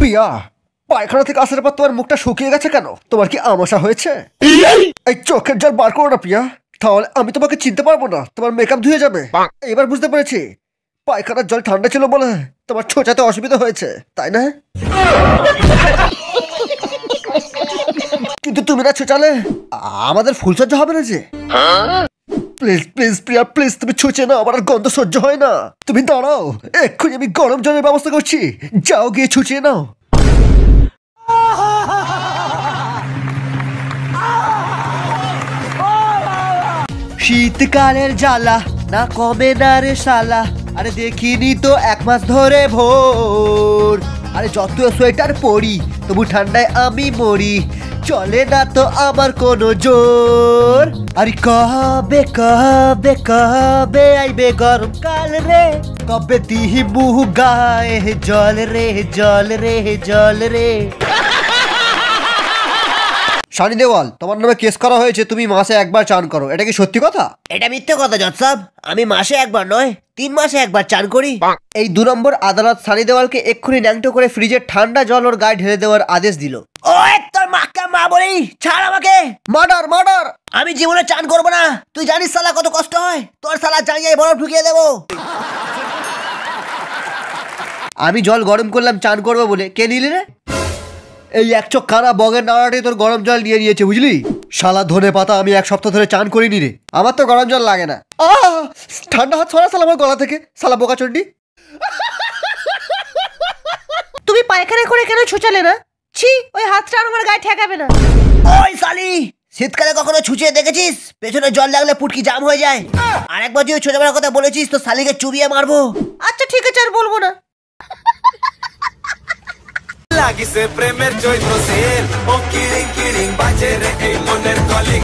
প্রিয়া, পায়খানা থেকে আসার পর তোমার মুখটা শুকিয়ে গেছে কেন? তোমার কি আমাশা হয়েছে? এই চোখের জল বার করো না প্রিয়া, তাহলে আমি তোমাকে চিনতে পারবো না, তোমার মেকআপ ধুয়ে যাবে। এবার বুঝতে পেরেছি, পায়খানার জল ঠান্ডা ছিল বলে তোমার ছোঁচাতে অসুবিধা হয়েছে, তাই না? কিন্তু তুমি না ছোঁচালে আমাদের ফুলসজ্জা হবে না যে। প্লিজ প্লিজ প্রিয়া প্লিজ, তুমি ছুঁচে না, আমার আর গন্ধ সহ্য হয় না। তুমি দাঁড়াও, এক্ষুনি আমি গরম জলের ব্যবস্থা করছি, যাও গিয়ে ছুঁচিয়ে নাও। শীতকালের জ্বালা না কমে না রে শালা, আরে দেখিনি তো এক মাস ধরে ভোর। আরে যত সোয়েটার পরি তবু ঠান্ডায় আমি মরি, চলে না তো আমার কোনো জোর। আরে কবে কবে কবে আইবে গরমকাল রে, কবে দিহি মুহ গায়ে জল রে জল রে জল রে। সানি দেওয়াল, তোমার নামে কেস করা হয়েছে, তুমি মাসে একবার চান করো, এটা কি সত্যি কথা? এটা মিথ্যে কথা জজ সাহেব, আমি মাসে একবার নয় 3 মাসে একবার চান করি। এই 2 নম্বর আদালত সানি দেওয়ালকে এক্ষুনি ন্যাংটো করে ফ্রিজের ঠান্ডা জল ওর গায়ে ঢেলে দেওয়ার আদেশ দিল। ওই তোর মাকে মা বলি, ছাড় আমাকে। Murder murder. আমি জীবনে চান করবো না, তুই জানিস সালা কত কষ্ট হয়, তোর সালা জানিয়ে বরফ ঢুকিয়ে দেবো। আমি জল গরম করলাম চান করবো বলে, কে নিলি রে? এই এক চোখ কানা বগের নাড়াটি তোর গরম জল নিয়ে নিয়েছে, বুঝলি? শালা ধনে পাতা, আমি 1 সপ্তাহ ধরে চান করিনি রে, আমার তো গরম জল লাগে না। ঠান্ডা হাত সরা শালা আমার গলা থেকে, শালা বোকা চন্ডি। তুমি পায়খানা করে কেন ছুচালে না? ছি, ওই হাতটা আর আমার গায়ে ঠেকাবে না। ওই শালি, শীতকালে কখনো ছুঁচিয়ে দেখেছিস? পেছনে জল লাগলে পুটকি জাম হয়ে যায়। আর একবার তুই ছোটবেলার কথা বলেছিস তো শালিকে চুবিয়ে মারবো। আচ্ছা ঠিক আছে, আর বলবো না। লাগিছে প্রেমের চৈত্র সেল, ও কিরিং কিরিং বাজে রে এই মনের কলিং।